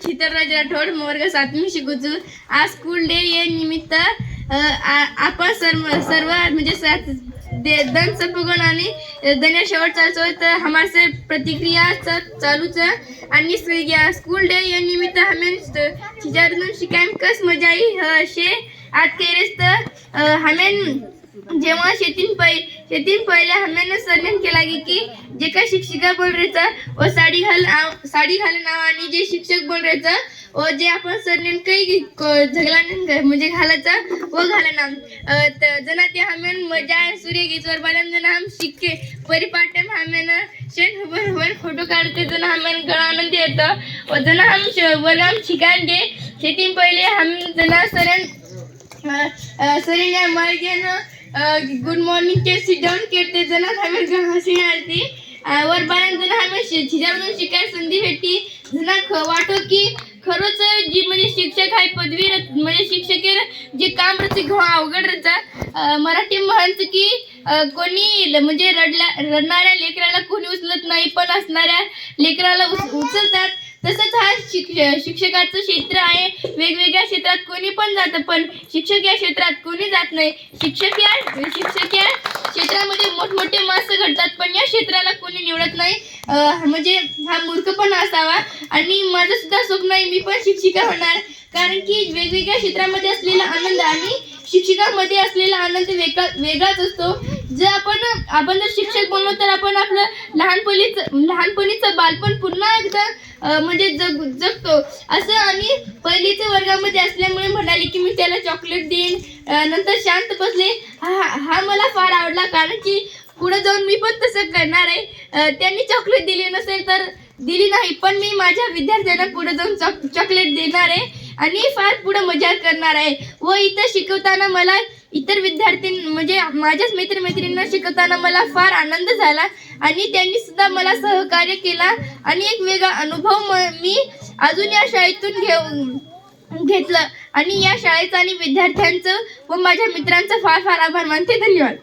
चित्रराज राठोड वर्ग 7वी शिकूचू. आज school day या निमित्त आपण सर्व म्हणजे दन सपगण आणि दन्या शेवट चालतो तर हमारे प्रतिक्रिया चालूच आणि स्कूल डे या निमित्त हमें चित्रातून शिकायम कस मजा आई शे आज केरेस तर हमें जेव्हा शेतीन पहिले हमें सरनेम केला की जे का शिक्षिका बोल रहे वो साड़ी घाल नाव आणि जे शिक्षक बोल रहे वो जे आपण सरनेम काही झगला म्हणजे घालायचा वो घाला नाम जना ते हमें मजा सूर्य गीतवर बालन जना हम शिक्के परिपाठ हमें शेन हुबन फोटो काढते जना हमें गणा आनंद येतो और जना हम वर्गाम शिकाएंगे शेतीन पहिले हम जना सरेन मार्गेन गुड मॉर्निंग के सिट डाउन करते जना हमें हसी आरती वर बालन जना हमें छिजावरून शिकाय संधी भेटली जना वाटो की खरोच जी म्हणजे शिक्षक आहे पदवी म्हणजे शिक्षकेर जे काम रचे अवघड रचा मराठी म्हणत की कोणी म्हणजे रडणाऱ्या लेकराला कोणी उचलत नाही पण असणाऱ्या लेकराला उचलतात. तसंच हा शिक्षकाचं क्षेत्र आहे. वेगवेगळ्या क्षेत्रात कोणी पण जातं पण शिक्षक या क्षेत्रात कोणी जात नाही. शिक्षक या क्षेत्रामध्ये मोठमोठे माणसं घडतात पण या क्षेत्राला कोणी निवडत नाही. म्हणजे हा मूर्खपणा असावा. आणि माझं सुद्धा स्वप्न आहे मी पण शिक्षिका होणार कारण की वेगवेगळ्या क्षेत्रामध्ये असलेला आनंद आणि शिक्षकामध्ये असलेला आनंद वेगळाच असतो. जर आपण जर शिक्षक बनलो तर आपण आपलं लहानपणीचं बालपण पुन्हा एकदा म्हणजे जगतो असं. आणि पहिलीच्या वर्गामध्ये असल्यामुळे म्हणाली की मी त्याला चॉकलेट देईन. नंतर शांत बसले. हा मला फार आवडला कारण की पुढे जाऊन मी पण तसं करणार आहे. त्यांनी चॉकलेट दिली नसेल तर दिली नाही पण मी माझ्या विद्यार्थ्यांना पुढे जाऊन चॉकलेट देणार आहे आणि फार पुढे मजा करणार आहे. व इथं शिकवताना मला इतर विद्यार्थी म्हणजे माझ्याच मित्रमैत्रिणींना शिकवताना मला फार आनंद झाला आणि त्यांनी सुद्धा मला सहकार्य केला आणि एक वेगळा अनुभव मी अजून या शाळेतून घेतलं आणि या शाळेचं आणि विद्यार्थ्यांचं व माझ्या मित्रांचं फार फार आभार मानते. धन्यवाद.